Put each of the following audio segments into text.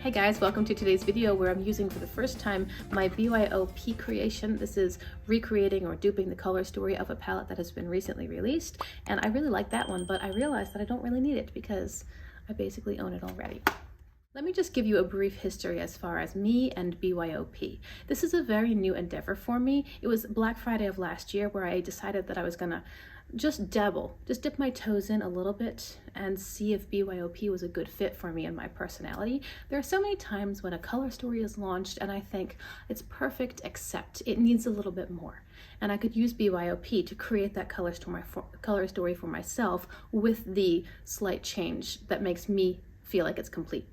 Hey guys, welcome to today's video where I'm using for the first time my BYOP creation. This is recreating or duping the color story of a palette that has been recently released, and I really like that one, but I realized that I don't really need it because I basically own it already. Let me just give you a brief history as far as me and BYOP. This is a very new endeavor for me. It was Black Friday of last year where I decided that I was gonna just dip my toes in a little bit and see if BYOP was a good fit for me and my personality. There are so many times when a color story is launched and I think it's perfect except it needs a little bit more. And I could use BYOP to create that color story for myself with the slight change that makes me feel like it's complete.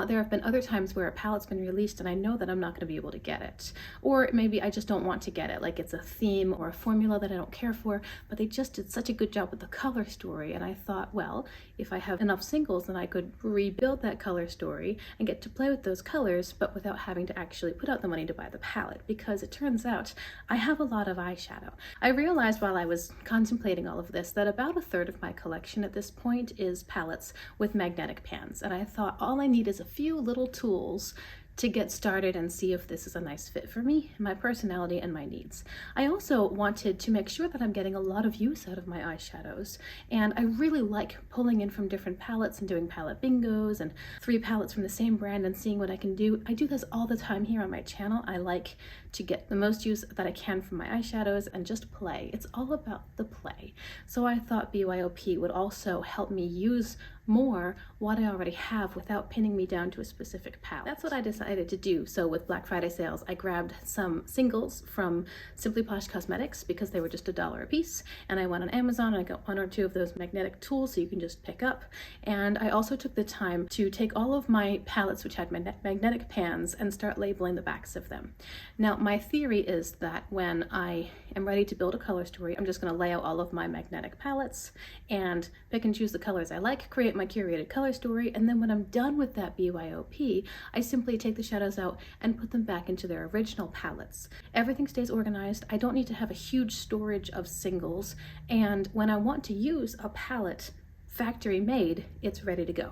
There have been other times where a palette's been released and I know that I'm not going to be able to get it. Or maybe I just don't want to get it, like it's a theme or a formula that I don't care for, but they just did such a good job with the color story. And I thought, well, if I have enough singles, then I could rebuild that color story and get to play with those colors, but without having to actually put out the money to buy the palette, because it turns out I have a lot of eyeshadow. I realized while I was contemplating all of this that about a third of my collection at this point is palettes with magnetic pans. And I thought all I need is a few little tools to get started and see if this is a nice fit for me, my personality, and my needs. I also wanted to make sure that I'm getting a lot of use out of my eyeshadows, and I really like pulling in from different palettes and doing palette bingos and 3 palettes from the same brand and seeing what I can do. I do this all the time here on my channel. I like to get the most use that I can from my eyeshadows and just play. It's all about the play. So I thought BYOP would also help me use more what I already have without pinning me down to a specific palette. That's what I decided to do. So with Black Friday sales, I grabbed some singles from Simply Posh Cosmetics because they were just $1 a piece. And I went on Amazon and I got 1 or 2 of those magnetic tools so you can just pick up. And I also took the time to take all of my palettes which had magnetic pans and start labeling the backs of them. Now, my theory is that when I am ready to build a color story, I'm just going to lay out all of my magnetic palettes and pick and choose the colors I like, create my curated color story, and then when I'm done with that BYOP, I simply take the shadows out and put them back into their original palettes. Everything stays organized. I don't need to have a huge storage of singles, and when I want to use a palette factory made, it's ready to go.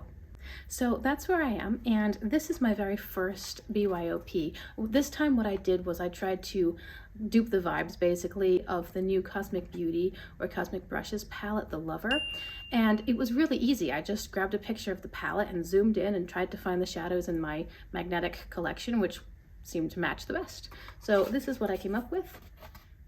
So that's where I am, and this is my very first BYOP. This time what I did was I tried to dupe the vibes basically of the new Cosmic Beauty or Cosmic Brushes palette, the Lover, and it was really easy. I just grabbed a picture of the palette and zoomed in and tried to find the shadows in my magnetic collection, which seemed to match the best. So this is what I came up with.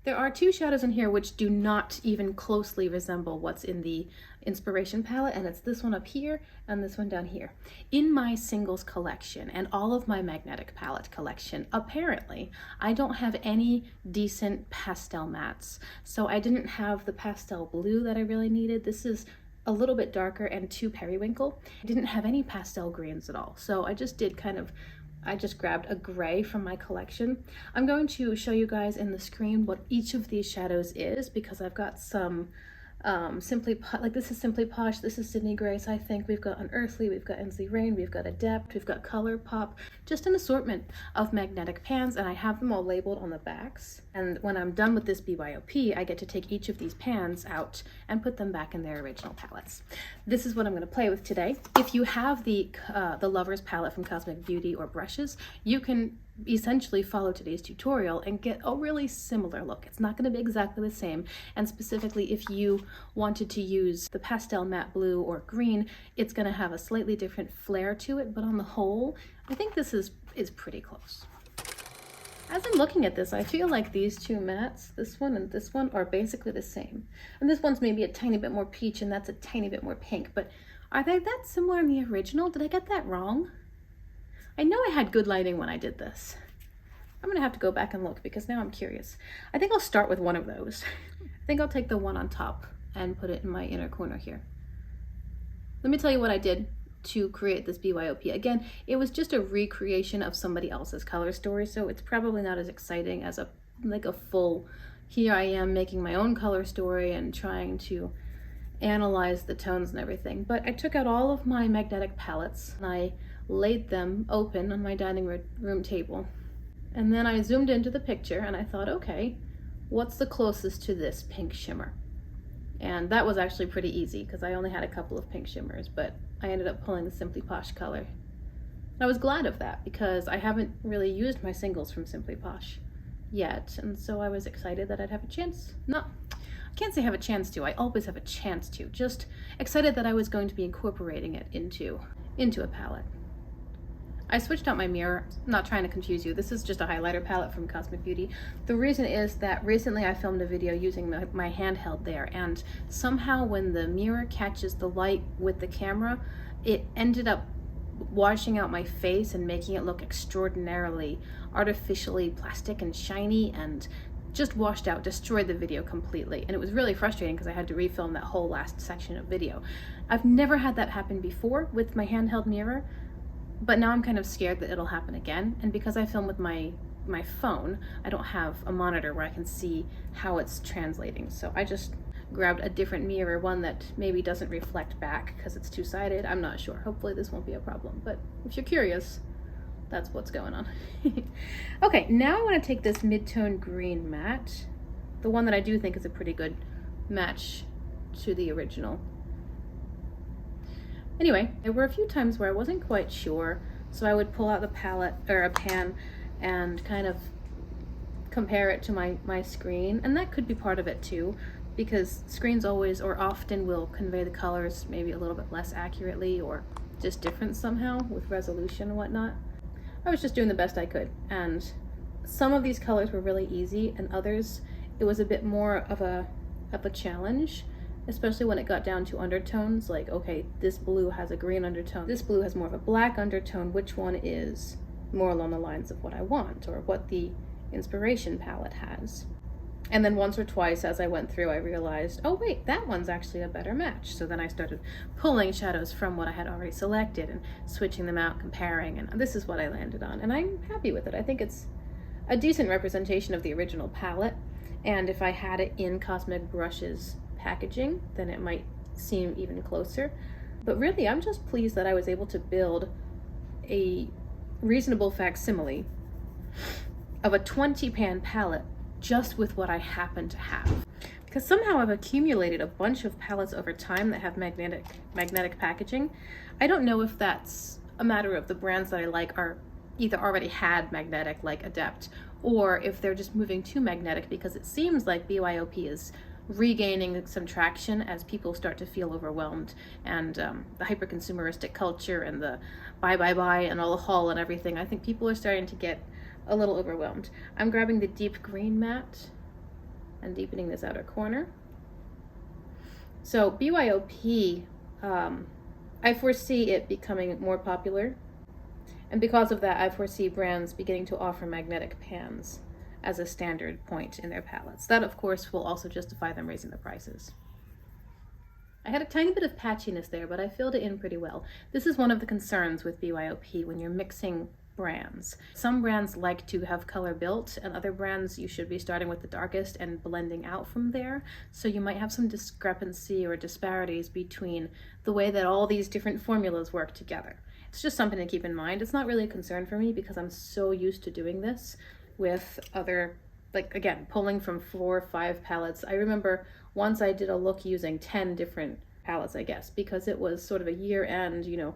There are 2 shadows in here which do not even closely resemble what's in the inspiration palette, and it's this one up here and this one down here. In my singles collection and all of my magnetic palette collection, apparently, I don't have any decent pastel mattes. So I didn't have the pastel blue that I really needed. This is a little bit darker and too periwinkle. I didn't have any pastel greens at all. So I just did I just grabbed a gray from my collection. I'm going to show you guys in the screen what each of these shadows is because I've got some like this is Simply Posh, this is Sydney Grace, I think. We've got Unearthly, we've got Ensley Rain, we've got Adept, we've got ColourPop, just an assortment of magnetic pans, and I have them all labeled on the backs. And when I'm done with this BYOP, I get to take each of these pans out and put them back in their original palettes. This is what I'm going to play with today. If you have the Lover's palette from Cosmic Beauty or brushes, you can essentially follow today's tutorial and get a really similar look. It's not going to be exactly the same, and specifically if you wanted to use the pastel matte blue or green, it's going to have a slightly different flair to it, but on the whole, I think this is pretty close. As I'm looking at this, I feel like these 2 mattes, this one and this one, are basically the same. And this one's maybe a tiny bit more peach and that's a tiny bit more pink, but are they that similar in the original? Did I get that wrong? I know I had good lighting when I did this. I'm gonna have to go back and look because now I'm curious. I think I'll start with one of those. I think I'll take the one on top and put it in my inner corner here. Let me tell you what I did to create this BYOP. Again, it was just a recreation of somebody else's color story, so it's probably not as exciting as a full, here I am making my own color story and trying to analyze the tones and everything. But I took out all of my magnetic palettes and I laid them open on my dining room table. And then I zoomed into the picture and I thought, okay, what's the closest to this pink shimmer? And that was actually pretty easy because I only had a couple of pink shimmers, but I ended up pulling the Simply Posh color. And I was glad of that because I haven't really used my singles from Simply Posh yet, and so I was excited that I'd have a chance. No, I can't say have a chance to, I always have a chance to, just excited that I was going to be incorporating it into a palette. I switched out my mirror, not trying to confuse you. This is just a highlighter palette from Cosmic Beauty. The reason is that recently I filmed a video using my handheld there, and somehow when the mirror catches the light with the camera, it ended up washing out my face and making it look extraordinarily artificially plastic and shiny, and just washed out, destroyed the video completely. And it was really frustrating because I had to refilm that whole last section of video. I've never had that happen before with my handheld mirror, but now I'm kind of scared that it'll happen again. And because I film with my phone, I don't have a monitor where I can see how it's translating. So I just grabbed a different mirror, one that maybe doesn't reflect back because it's two-sided. I'm not sure. Hopefully this won't be a problem, but if you're curious, that's what's going on. Okay, now I want to take this mid-tone green matte, the one that I do think is a pretty good match to the original. Anyway, there were a few times where I wasn't quite sure, so I would pull out the palette or a pan and kind of compare it to my screen, and that could be part of it too, because screens always or often will convey the colors maybe a little bit less accurately or just different somehow with resolution and whatnot. I was just doing the best I could, and some of these colors were really easy, and others it was a bit more of a challenge, especially when it got down to undertones, like, okay, this blue has a green undertone, this blue has more of a black undertone, which one is more along the lines of what I want or what the inspiration palette has. And then once or twice as I went through, I realized, oh wait, that one's actually a better match. So then I started pulling shadows from what I had already selected and switching them out, comparing, and this is what I landed on. And I'm happy with it. I think it's a decent representation of the original palette. And if I had it in Cosmic Brush's packaging, then it might seem even closer. But really, I'm just pleased that I was able to build a reasonable facsimile of a 20-pan palette just with what I happen to have. Because somehow I've accumulated a bunch of palettes over time that have magnetic packaging. I don't know if that's a matter of the brands that I like are either already had magnetic, like Adept, or if they're just moving to magnetic, because it seems like BYOP is regaining some traction as people start to feel overwhelmed, and the hyper-consumeristic culture and the buy and all the haul and everything. I think people are starting to get a little overwhelmed. I'm grabbing the deep green matte and deepening this outer corner. So BYOP, I foresee it becoming more popular, and because of that I foresee brands beginning to offer magnetic pans as a standard point in their palettes. That of course will also justify them raising the prices. I had a tiny bit of patchiness there, but I filled it in pretty well. This is one of the concerns with BYOP when you're mixing brands. Some brands like to have color built, and other brands you should be starting with the darkest and blending out from there. So you might have some discrepancy or disparities between the way that all these different formulas work together. It's just something to keep in mind. It's not really a concern for me because I'm so used to doing this with other, like, again, pulling from 4 or 5 palettes. I remember once I did a look using 10 different palettes, I guess, because it was sort of a year end, you know,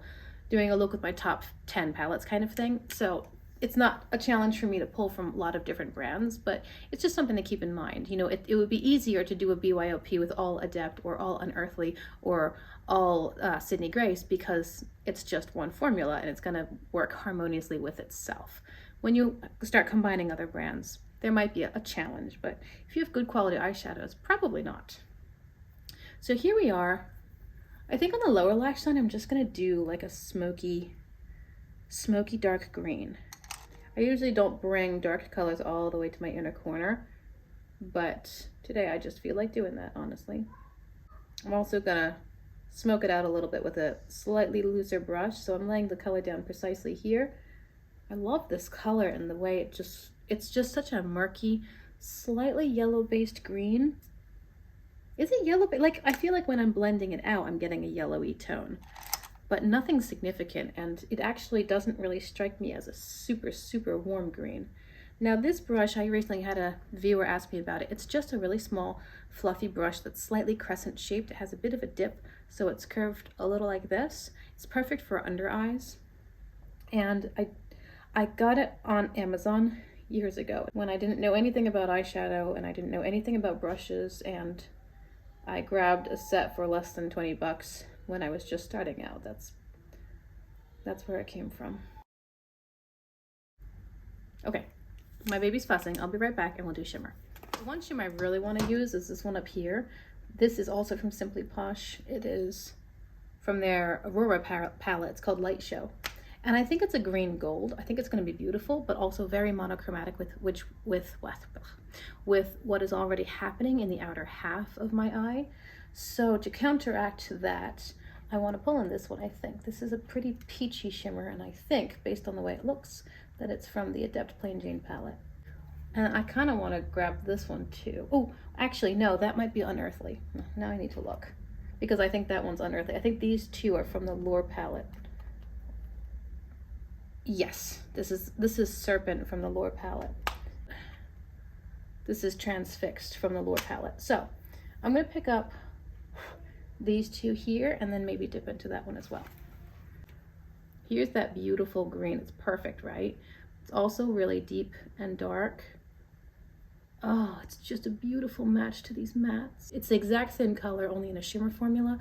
doing a look with my top 10 palettes kind of thing. So it's not a challenge for me to pull from a lot of different brands, but it's just something to keep in mind. You know, it would be easier to do a BYOP with all Adept or all Unearthly or all Sydney Grace because it's just one formula and it's gonna work harmoniously with itself. When you start combining other brands, there might be a challenge, but if you have good quality eyeshadows, probably not. So here we are. I think on the lower lash line, I'm just gonna do like a smoky dark green. I usually don't bring dark colors all the way to my inner corner, but today I just feel like doing that, honestly. I'm also gonna smoke it out a little bit with a slightly looser brush, so I'm laying the color down precisely here. I love this color and the way it's just such a murky, slightly yellow-based green. Is it yellow? Like, I feel like when I'm blending it out, I'm getting a yellowy tone, but nothing significant, and it actually doesn't really strike me as a super warm green. Now this brush, I recently had a viewer ask me about it. It's just a really small, fluffy brush that's slightly crescent shaped. It has a bit of a dip, so it's curved a little like this. It's perfect for under eyes. And I got it on Amazon years ago when I didn't know anything about eyeshadow and I didn't know anything about brushes, and I grabbed a set for less than 20 bucks when I was just starting out. That's where it came from. Okay, my baby's fussing. I'll be right back and we'll do shimmer. The one shimmer I really want to use is this one up here. This is also from Simply Posh. It is from their Aurora palette. It's called Light Show. And I think it's a green gold. I think it's going to be beautiful, but also very monochromatic with what is already happening in the outer half of my eye. So to counteract that, I want to pull in this one. I think this is a pretty peachy shimmer, and I think, based on the way it looks, that it's from the Adept Plain Jane palette. And I kind of want to grab this one too. Oh, actually, no, that might be Unearthly. Now I need to look, because I think that one's Unearthly. I think these two are from the Lure palette. Yes, this is Serpent from the Lure palette. This is Transfixed from the Lure palette. So I'm going to pick up these two here and then maybe dip into that one as well. Here's that beautiful green. It's perfect, right? It's also really deep and dark. Oh, it's just a beautiful match to these mattes. It's the exact same color, only in a shimmer formula,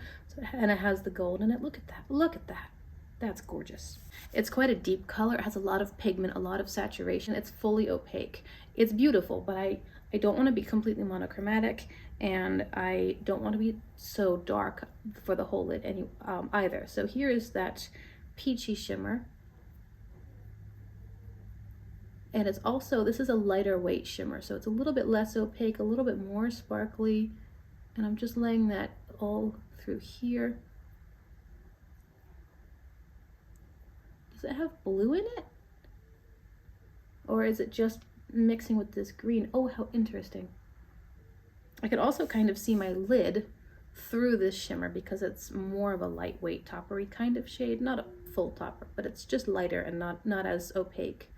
and it has the gold in it. Look at that. Look at that. That's gorgeous. It's quite a deep color. It has a lot of pigment, a lot of saturation. It's fully opaque. It's beautiful, but I don't want to be completely monochromatic, and I don't want to be so dark for the whole lid either. So here is that peachy shimmer. And it's also, this is a lighter weight shimmer, so it's a little bit less opaque, a little bit more sparkly. And I'm just laying that all through here. Does it have blue in it? Or is it just mixing with this green? Oh, how interesting. I could also kind of see my lid through this shimmer because it's more of a lightweight toppery kind of shade. Not a full topper, but it's just lighter and not as opaque.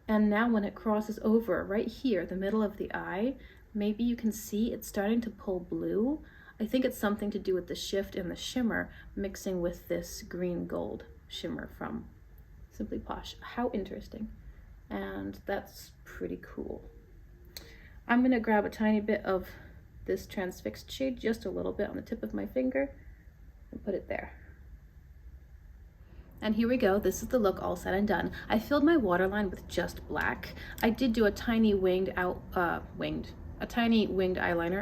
And now when it crosses over right here, the middle of the eye, maybe you can see it's starting to pull blue. I think it's something to do with the shift in the shimmer mixing with this green gold shimmer from Simply Posh. How interesting. And that's pretty cool. I'm gonna grab a tiny bit of this Transfixed shade, just a little bit on the tip of my finger, and put it there. And here we go. This is the look all said and done. I filled my waterline with just black. I did do a tiny winged eyeliner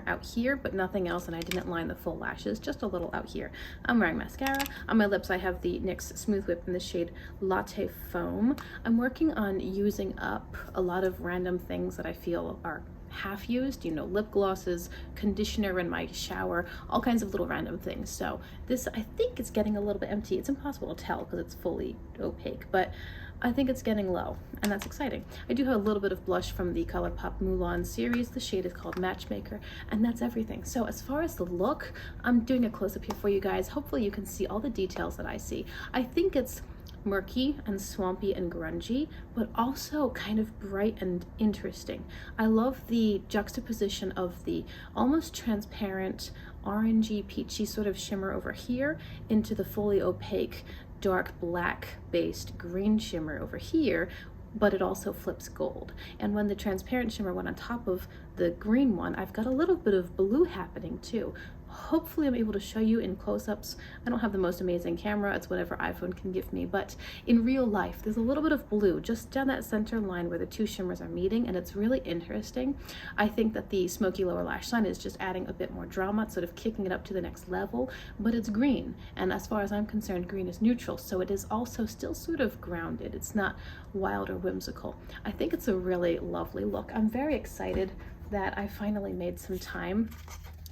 out here, but nothing else, and I didn't line the full lashes, just a little out here. I'm wearing mascara. On my lips, I have the NYX Smooth Whip in the shade Latte Foam. I'm working on using up a lot of random things that I feel are half used, you know, lip glosses, conditioner in my shower, all kinds of little random things. So this, I think it's getting a little bit empty. It's impossible to tell because it's fully opaque, but I think it's getting low, and that's exciting. I do have a little bit of blush from the ColourPop Mulan series. The shade is called Matchmaker, and that's everything. So as far as the look, I'm doing a close-up here for you guys. Hopefully you can see all the details that I see. I think it's murky and swampy and grungy, but also kind of bright and interesting. I love the juxtaposition of the almost transparent orangey peachy sort of shimmer over here into the fully opaque dark black based green shimmer over here, but it also flips gold. And when the transparent shimmer went on top of the green one, I've got a little bit of blue happening too. Hopefully I'm able to show you in close-ups. I don't have the most amazing camera, it's whatever iPhone can give me, but in real life there's a little bit of blue just down that center line where the two shimmers are meeting, and it's really interesting. I think that the smoky lower lash line is just adding a bit more drama, sort of kicking it up to the next level, but it's green, and as far as I'm concerned, green is neutral, so it is also still sort of grounded. It's not wild or whimsical. I think it's a really lovely look. I'm very excited that I finally made some time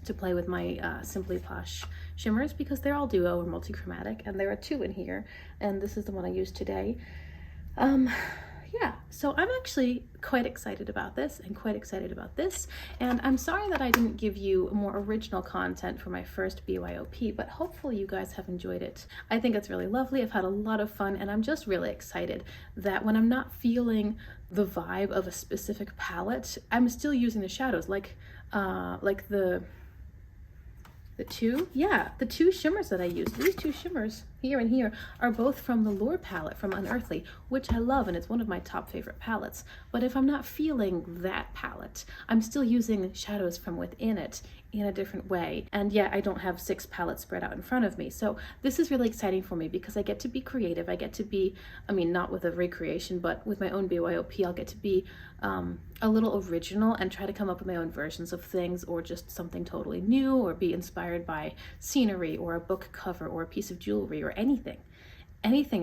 to play with my Simply Posh shimmers, because they're all duo or multi-chromatic, and there are two in here, and this is the one I used today. Yeah, so I'm actually quite excited about this and quite excited about this, and I'm sorry that I didn't give you more original content for my first BYOP, but hopefully you guys have enjoyed it. I think it's really lovely. I've had a lot of fun, and I'm just really excited that when I'm not feeling the vibe of a specific palette, I'm still using the shadows, like the two shimmers that I used. These two shimmers here and here are both from the Lure palette from Unearthly, which I love and it's one of my top favorite palettes. But if I'm not feeling that palette, I'm still using shadows from within it in a different way. And yeah, I don't have 6 palettes spread out in front of me. So this is really exciting for me because I get to be creative. I get to be, I mean, not with a recreation, but with my own BYOP, I'll get to be a little original and try to come up with my own versions of things, or just something totally new, or be inspired by scenery or a book cover or a piece of jewelry or anything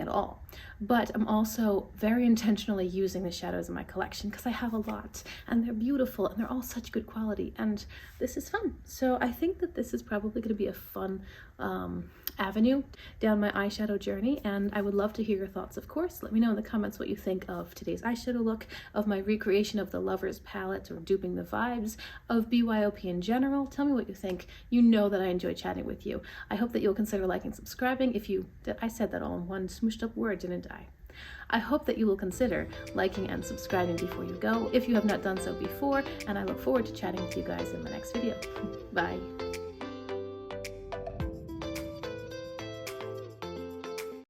at all. But I'm also very intentionally using the shadows in my collection because I have a lot and they're beautiful and they're all such good quality, and this is fun. So I think that this is probably going to be a fun avenue down my eyeshadow journey, and I would love to hear your thoughts, of course. Let me know in the comments what you think of today's eyeshadow look, of my recreation of the Lovers palette, or duping the vibes, of BYOP in general. Tell me what you think. You know that I enjoy chatting with you. I hope that you'll consider liking and subscribing. I said that all in one smooshed up word, didn't I? I hope that you will consider liking and subscribing before you go if you have not done so before, and I look forward to chatting with you guys in the next video. Bye.